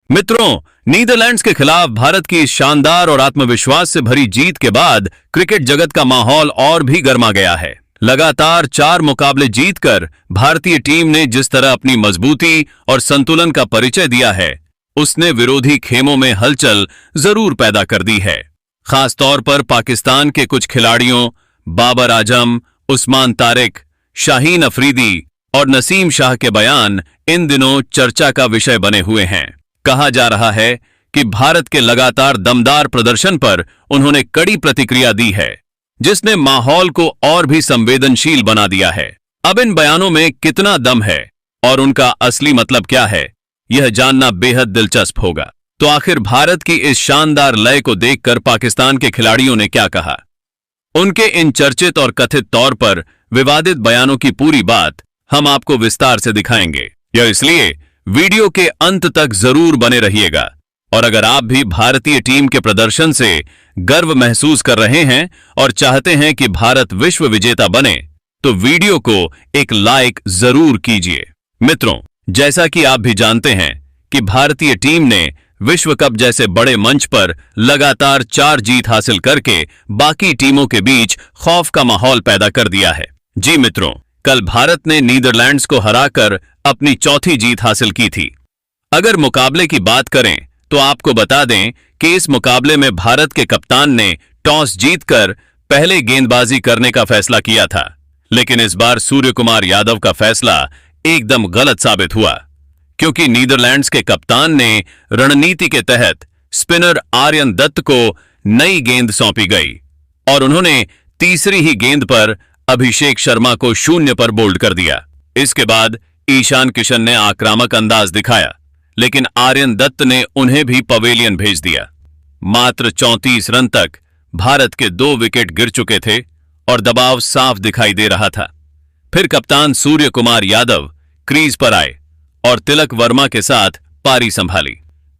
मित्रों, नीदरलैंड्स के खिलाफ भारत की इस शानदार और आत्मविश्वास से भरी जीत के बाद क्रिकेट जगत का माहौल और भी गर्मा गया है। लगातार 4 मुकाबले जीतकर भारतीय टीम ने जिस तरह अपनी मजबूती और संतुलन का परिचय दिया है, उसने विरोधी खेमों में हलचल जरूर पैदा कर दी है। खासतौर पर पाकिस्तान के कुछ खिलाड़ियों बाबर आजम, उस्मान तारिक, शाहीन अफरीदी और नसीम शाह के बयान इन दिनों चर्चा का विषय बने हुए हैं। कहा जा रहा है कि भारत के लगातार दमदार प्रदर्शन पर उन्होंने कड़ी प्रतिक्रिया दी है, जिसने माहौल को और भी संवेदनशील बना दिया है। अब इन बयानों में कितना दम है और उनका असली मतलब क्या है, यह जानना बेहद दिलचस्प होगा। तो आखिर भारत की इस शानदार लय को देखकर पाकिस्तान के खिलाड़ियों ने क्या कहा? उनके इन चर्चित और कथित तौर पर विवादित बयानों की पूरी बात हम आपको विस्तार से दिखाएंगे। यह इसलिए वीडियो के अंत तक जरूर बने रहिएगा। और अगर आप भी भारतीय टीम के प्रदर्शन से गर्व महसूस कर रहे हैं और चाहते हैं कि भारत विश्व विजेता बने, तो वीडियो को एक लाइक जरूर कीजिए। मित्रों, जैसा कि आप भी जानते हैं कि भारतीय टीम ने विश्व कप जैसे बड़े मंच पर लगातार 4 जीत हासिल करके बाकी टीमों के बीच खौफ का माहौल पैदा कर दिया है। जी मित्रों, कल भारत ने नीदरलैंड्स को हराकर अपनी चौथी जीत हासिल की थी। अगर मुकाबले की बात करें तो आपको बता दें कि इस मुकाबले में भारत के कप्तान ने टॉस जीतकर पहले गेंदबाजी करने का फैसला किया था, लेकिन इस बार सूर्यकुमार यादव का फैसला एकदम गलत साबित हुआ, क्योंकि नीदरलैंड्स के कप्तान ने रणनीति के तहत स्पिनर आर्यन दत्त को नई गेंद सौंपी गई और उन्होंने तीसरी ही गेंद पर अभिषेक शर्मा को 0 पर बोल्ड कर दिया। इसके बाद ईशान किशन ने आक्रामक अंदाज दिखाया, लेकिन आर्यन दत्त ने उन्हें भी पवेलियन भेज दिया। मात्र 34 रन तक भारत के 2 विकेट गिर चुके थे और दबाव साफ दिखाई दे रहा था। फिर कप्तान सूर्यकुमार यादव क्रीज पर आए और तिलक वर्मा के साथ पारी संभाली।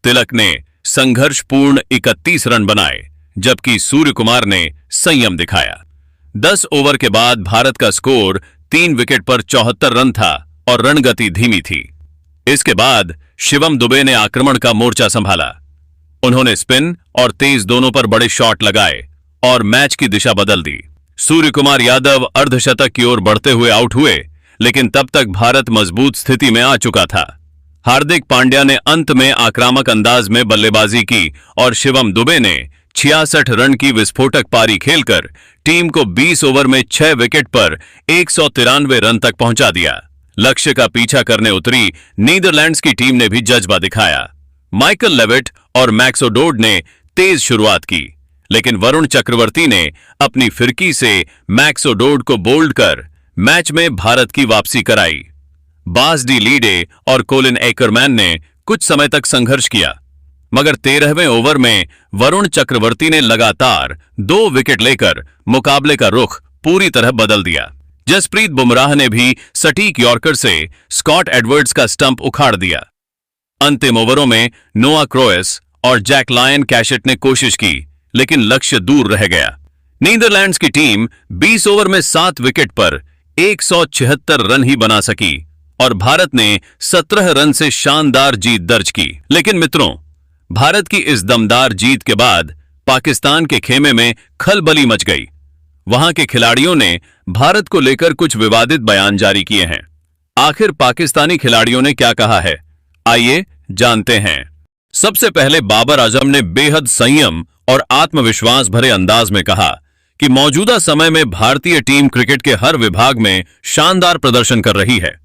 तिलक ने संघर्षपूर्ण 31 रन बनाए, जबकि सूर्यकुमार ने संयम दिखाया। 10 ओवर के बाद भारत का स्कोर 3 विकेट पर 74 रन था और रणगति धीमी थी। इसके बाद शिवम दुबे ने आक्रमण का मोर्चा संभाला। उन्होंने स्पिन और तेज दोनों पर बड़े शॉट लगाए और मैच की दिशा बदल दी। सूर्यकुमार यादव अर्धशतक की ओर बढ़ते हुए आउट हुए, लेकिन तब तक भारत मजबूत स्थिति में आ चुका था। हार्दिक पांड्या ने अंत में आक्रामक अंदाज में बल्लेबाजी की और शिवम दुबे ने 66 रन की विस्फोटक पारी खेलकर टीम को 20 ओवर में 6 विकेट पर 193 रन तक पहुंचा दिया। लक्ष्य का पीछा करने उतरी नीदरलैंड्स की टीम ने भी जज्बा दिखाया। माइकल लेविट और मैक्स ओडोड ने तेज शुरुआत की, लेकिन वरुण चक्रवर्ती ने अपनी फिरकी से मैक्स ओडोड को बोल्ड कर मैच में भारत की वापसी कराई। बास डी लीडे और कोलिन एकरमैन ने कुछ समय तक संघर्ष किया, मगर 13वें ओवर में वरुण चक्रवर्ती ने लगातार 2 विकेट लेकर मुकाबले का रुख पूरी तरह बदल दिया। जसप्रीत बुमराह ने भी सटीक यॉर्कर से स्कॉट एडवर्ड्स का स्टंप उखाड़ दिया। अंतिम ओवरों में नोआ क्रोएस और जैक लायन कैशेट ने कोशिश की, लेकिन लक्ष्य दूर रह गया। नीदरलैंड्स की टीम 20 ओवर में 7 विकेट पर 176 रन ही बना सकी और भारत ने 17 रन से शानदार जीत दर्ज की। लेकिन मित्रों, भारत की इस दमदार जीत के बाद पाकिस्तान के खेमे में खलबली मच गई। वहां के खिलाड़ियों ने भारत को लेकर कुछ विवादित बयान जारी किए हैं। आखिर पाकिस्तानी खिलाड़ियों ने क्या कहा है, आइए जानते हैं। सबसे पहले बाबर आजम ने बेहद संयम और आत्मविश्वास भरे अंदाज में कहा कि मौजूदा समय में भारतीय टीम क्रिकेट के हर विभाग में शानदार प्रदर्शन कर रही है।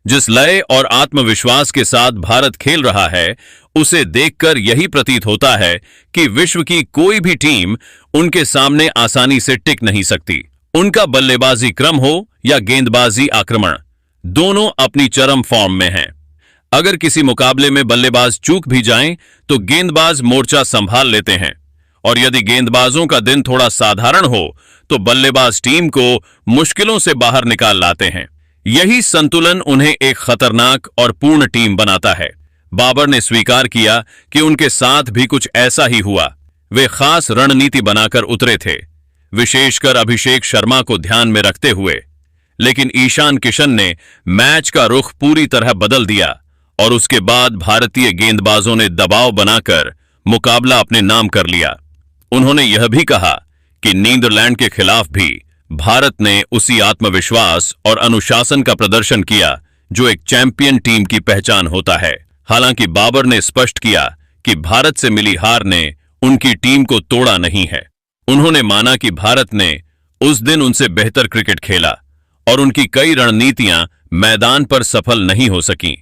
जिस लय और आत्मविश्वास के साथ भारत खेल रहा है, उसे देखकर यही प्रतीत होता है कि विश्व की कोई भी टीम उनके सामने आसानी से टिक नहीं सकती। उनका बल्लेबाजी क्रम हो या गेंदबाजी आक्रमण, दोनों अपनी चरम फॉर्म में हैं। अगर किसी मुकाबले में बल्लेबाज चूक भी जाएं, तो गेंदबाज मोर्चा संभाल लेते हैं, और यदि गेंदबाजों का दिन थोड़ा साधारण हो तो बल्लेबाज टीम को मुश्किलों से बाहर निकाल लाते हैं। यही संतुलन उन्हें एक खतरनाक और पूर्ण टीम बनाता है। बाबर ने स्वीकार किया कि उनके साथ भी कुछ ऐसा ही हुआ। वे खास रणनीति बनाकर उतरे थे, विशेषकर अभिषेक शर्मा को ध्यान में रखते हुए, लेकिन ईशान किशन ने मैच का रुख पूरी तरह बदल दिया और उसके बाद भारतीय गेंदबाजों ने दबाव बनाकर मुकाबला अपने नाम कर लिया। उन्होंने यह भी कहा कि नीदरलैंड के खिलाफ भी भारत ने उसी आत्मविश्वास और अनुशासन का प्रदर्शन किया जो एक चैंपियन टीम की पहचान होता है। हालांकि बाबर ने स्पष्ट किया कि भारत से मिली हार ने उनकी टीम को तोड़ा नहीं है। उन्होंने माना कि भारत ने उस दिन उनसे बेहतर क्रिकेट खेला और उनकी कई रणनीतियां मैदान पर सफल नहीं हो सकीं,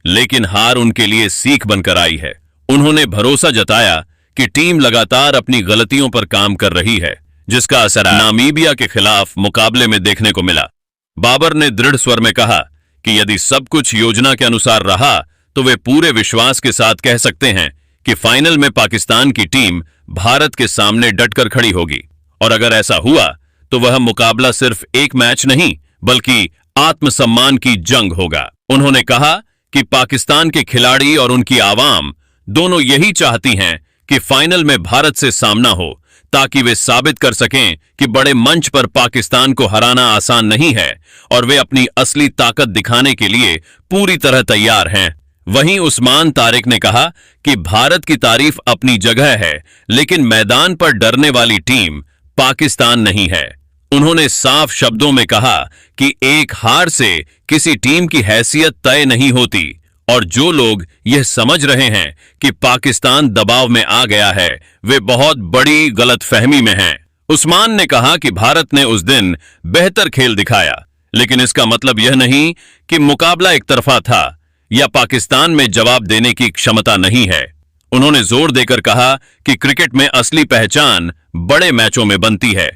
लेकिन हार उनके लिए सीख बनकर आई है। उन्होंने भरोसा जताया कि टीम लगातार अपनी गलतियों पर काम कर रही है, जिसका असर नामीबिया के खिलाफ मुकाबले में देखने को मिला। बाबर ने दृढ़ स्वर में कहा कि यदि सब कुछ योजना के अनुसार रहा तो वे पूरे विश्वास के साथ कह सकते हैं कि फाइनल में पाकिस्तान की टीम भारत के सामने डटकर खड़ी होगी, और अगर ऐसा हुआ तो वह मुकाबला सिर्फ एक मैच नहीं बल्कि आत्मसम्मान की जंग होगा। उन्होंने कहा कि पाकिस्तान के खिलाड़ी और उनकी आवाम दोनों यही चाहती हैं कि फाइनल में भारत से सामना हो, ताकि वे साबित कर सकें कि बड़े मंच पर पाकिस्तान को हराना आसान नहीं है और वे अपनी असली ताकत दिखाने के लिए पूरी तरह तैयार हैं। वहीं उस्मान तारिक ने कहा कि भारत की तारीफ अपनी जगह है, लेकिन मैदान पर डरने वाली टीम पाकिस्तान नहीं है। उन्होंने साफ शब्दों में कहा कि एक हार से किसी टीम की हैसियत तय नहीं होती, और जो लोग यह समझ रहे हैं कि पाकिस्तान दबाव में आ गया है, वे बहुत बड़ी गलतफहमी में हैं। उस्मान ने कहा कि भारत ने उस दिन बेहतर खेल दिखाया, लेकिन इसका मतलब यह नहीं कि मुकाबला एक तरफा था या पाकिस्तान में जवाब देने की क्षमता नहीं है। उन्होंने जोर देकर कहा कि क्रिकेट में असली पहचान बड़े मैचों में बनती है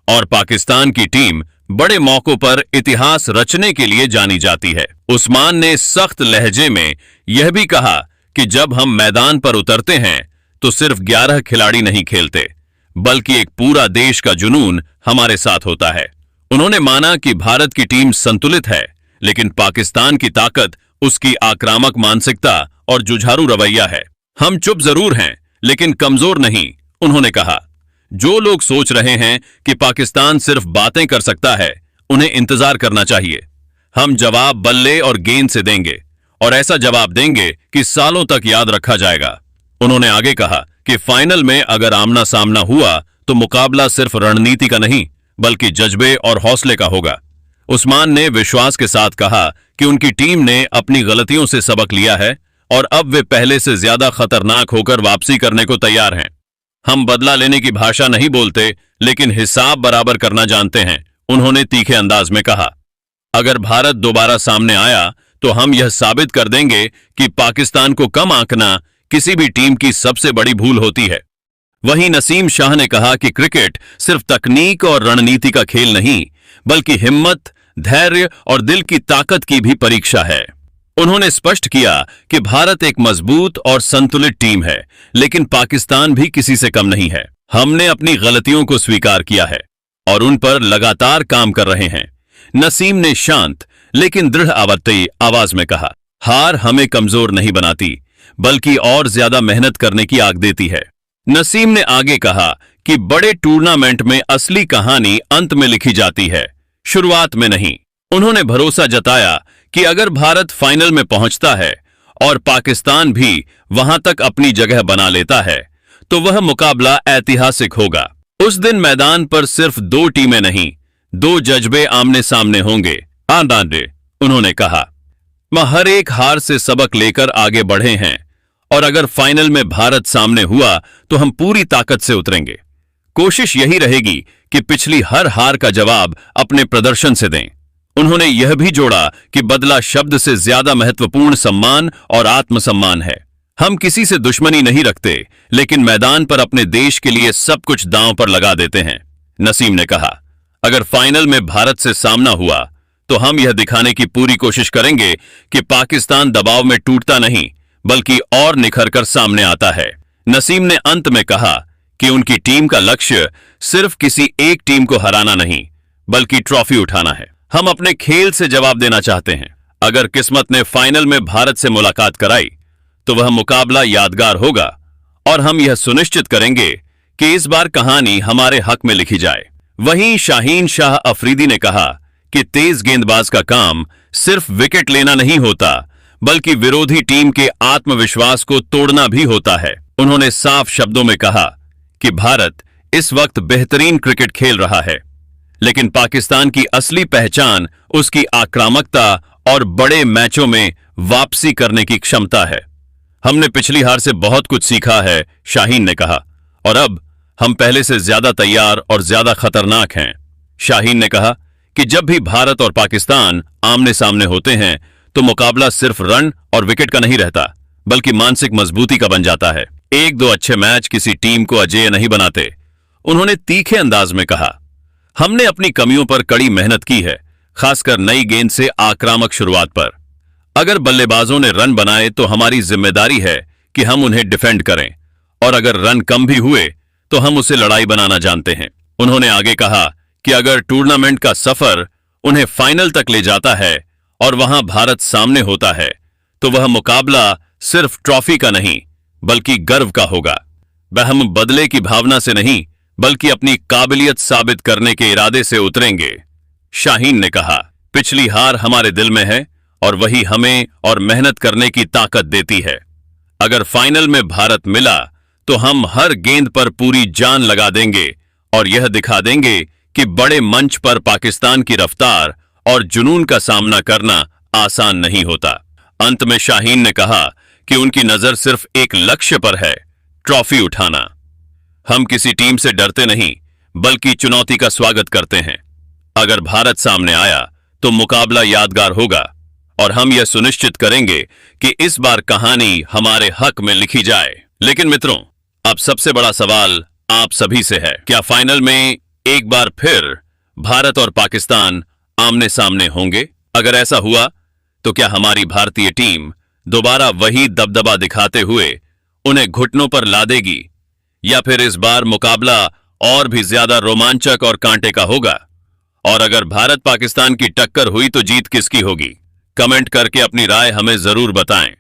और पाकिस्तान की टीम बड़े मौकों पर इतिहास रचने के लिए जानी जाती है। उस्मान ने सख्त लहजे में यह भी कहा कि जब हम मैदान पर उतरते हैं तो सिर्फ 11 खिलाड़ी नहीं खेलते, बल्कि एक पूरा देश का जुनून हमारे साथ होता है। उन्होंने माना कि भारत की टीम संतुलित है, लेकिन पाकिस्तान की ताकत उसकी आक्रामक मानसिकता और जुझारू रवैया है। हम चुप जरूर हैं, लेकिन कमजोर नहीं, उन्होंने कहा। जो लोग सोच रहे हैं कि पाकिस्तान सिर्फ बातें कर सकता है, उन्हें इंतजार करना चाहिए। हम जवाब बल्ले और गेंद से देंगे, और ऐसा जवाब देंगे कि सालों तक याद रखा जाएगा। उन्होंने आगे कहा कि फाइनल में अगर आमना सामना हुआ तो मुकाबला सिर्फ रणनीति का नहीं, बल्कि जज्बे और हौसले का होगा। उस्मान ने विश्वास के साथ कहा कि उनकी टीम ने अपनी गलतियों से सबक लिया है और अब वे पहले से ज्यादा खतरनाक होकर वापसी करने को तैयार हैं। हम बदला लेने की भाषा नहीं बोलते, लेकिन हिसाब बराबर करना जानते हैं, उन्होंने तीखे अंदाज में कहा। अगर भारत दोबारा सामने आया तो हम यह साबित कर देंगे कि पाकिस्तान को कम आंकना किसी भी टीम की सबसे बड़ी भूल होती है। वहीं नसीम शाह ने कहा कि क्रिकेट सिर्फ तकनीक और रणनीति का खेल नहीं, बल्कि हिम्मत, धैर्य और दिल की ताकत की भी परीक्षा है। उन्होंने स्पष्ट किया कि भारत एक मजबूत और संतुलित टीम है, लेकिन पाकिस्तान भी किसी से कम नहीं है। हमने अपनी गलतियों को स्वीकार किया है और उन पर लगातार काम कर रहे हैं। नसीम ने शांत लेकिन दृढ़ आवाज में कहा, हार हमें कमजोर नहीं बनाती, बल्कि और ज्यादा मेहनत करने की आग देती है। नसीम ने आगे कहा कि बड़े टूर्नामेंट में असली कहानी अंत में लिखी जाती है, शुरुआत में नहीं। उन्होंने भरोसा जताया कि अगर भारत फाइनल में पहुंचता है और पाकिस्तान भी वहां तक अपनी जगह बना लेता है, तो वह मुकाबला ऐतिहासिक होगा। उस दिन मैदान पर सिर्फ 2 टीमें नहीं, 2 जज्बे आमने सामने होंगे, उन्होंने कहा। वह हर एक हार से सबक लेकर आगे बढ़े हैं, और अगर फाइनल में भारत सामने हुआ तो हम पूरी ताकत से उतरेंगे। कोशिश यही रहेगी कि पिछली हर हार का जवाब अपने प्रदर्शन से दें। उन्होंने यह भी जोड़ा कि बदला शब्द से ज्यादा महत्वपूर्ण सम्मान और आत्मसम्मान है। हम किसी से दुश्मनी नहीं रखते, लेकिन मैदान पर अपने देश के लिए सब कुछ दांव पर लगा देते हैं, नसीम ने कहा। अगर फाइनल में भारत से सामना हुआ तो हम यह दिखाने की पूरी कोशिश करेंगे कि पाकिस्तान दबाव में टूटता नहीं, बल्कि और निखर कर सामने आता है। नसीम ने अंत में कहा कि उनकी टीम का लक्ष्य सिर्फ किसी एक टीम को हराना नहीं, बल्कि ट्रॉफी उठाना है। हम अपने खेल से जवाब देना चाहते हैं। अगर किस्मत ने फाइनल में भारत से मुलाकात कराई तो वह मुकाबला यादगार होगा, और हम यह सुनिश्चित करेंगे कि इस बार कहानी हमारे हक में लिखी जाए। वहीं शाहीन शाह अफरीदी ने कहा कि तेज गेंदबाज का काम सिर्फ विकेट लेना नहीं होता, बल्कि विरोधी टीम के आत्मविश्वास को तोड़ना भी होता है। उन्होंने साफ शब्दों में कहा कि भारत इस वक्त बेहतरीन क्रिकेट खेल रहा है, लेकिन पाकिस्तान की असली पहचान उसकी आक्रामकता और बड़े मैचों में वापसी करने की क्षमता है। हमने पिछली हार से बहुत कुछ सीखा है, शाहीन ने कहा, और अब हम पहले से ज्यादा तैयार और ज्यादा खतरनाक हैं। शाहीन ने कहा कि जब भी भारत और पाकिस्तान आमने सामने होते हैं तो मुकाबला सिर्फ रन और विकेट का नहीं रहता, बल्कि मानसिक मजबूती का बन जाता है। एक दो अच्छे मैच किसी टीम को अजेय नहीं बनाते, उन्होंने तीखे अंदाज में कहा। हमने अपनी कमियों पर कड़ी मेहनत की है, खासकर नई गेंद से आक्रामक शुरुआत पर। अगर बल्लेबाजों ने रन बनाए तो हमारी जिम्मेदारी है कि हम उन्हें डिफेंड करें, और अगर रन कम भी हुए तो हम उसे लड़ाई बनाना जानते हैं। उन्होंने आगे कहा कि अगर टूर्नामेंट का सफर उन्हें फाइनल तक ले जाता है और वहां भारत सामने होता है तो वह मुकाबला सिर्फ ट्रॉफी का नहीं बल्कि गर्व का होगा। वह हम बदले की भावना से नहीं बल्कि अपनी काबिलियत साबित करने के इरादे से उतरेंगे। शाहीन ने कहा, पिछली हार हमारे दिल में है और वही हमें और मेहनत करने की ताकत देती है। अगर फाइनल में भारत मिला तो हम हर गेंद पर पूरी जान लगा देंगे और यह दिखा देंगे कि बड़े मंच पर पाकिस्तान की रफ्तार और जुनून का सामना करना आसान नहीं होता। अंत में शाहीन ने कहा कि उनकी नजर सिर्फ एक लक्ष्य पर है, ट्रॉफी उठाना। हम किसी टीम से डरते नहीं बल्कि चुनौती का स्वागत करते हैं। अगर भारत सामने आया तो मुकाबला यादगार होगा और हम यह सुनिश्चित करेंगे कि इस बार कहानी हमारे हक में लिखी जाए। लेकिन मित्रों, अब सबसे बड़ा सवाल आप सभी से है, क्या फाइनल में एक बार फिर भारत और पाकिस्तान आमने सामने होंगे? अगर ऐसा हुआ तो क्या हमारी भारतीय टीम दोबारा वही दबदबा दिखाते हुए उन्हें घुटनों पर ला देगी, या फिर इस बार मुकाबला और भी ज्यादा रोमांचक और कांटे का होगा? और अगर भारत पाकिस्तान की टक्कर हुई तो जीत किसकी होगी? कमेंट करके अपनी राय हमें जरूर बताएं।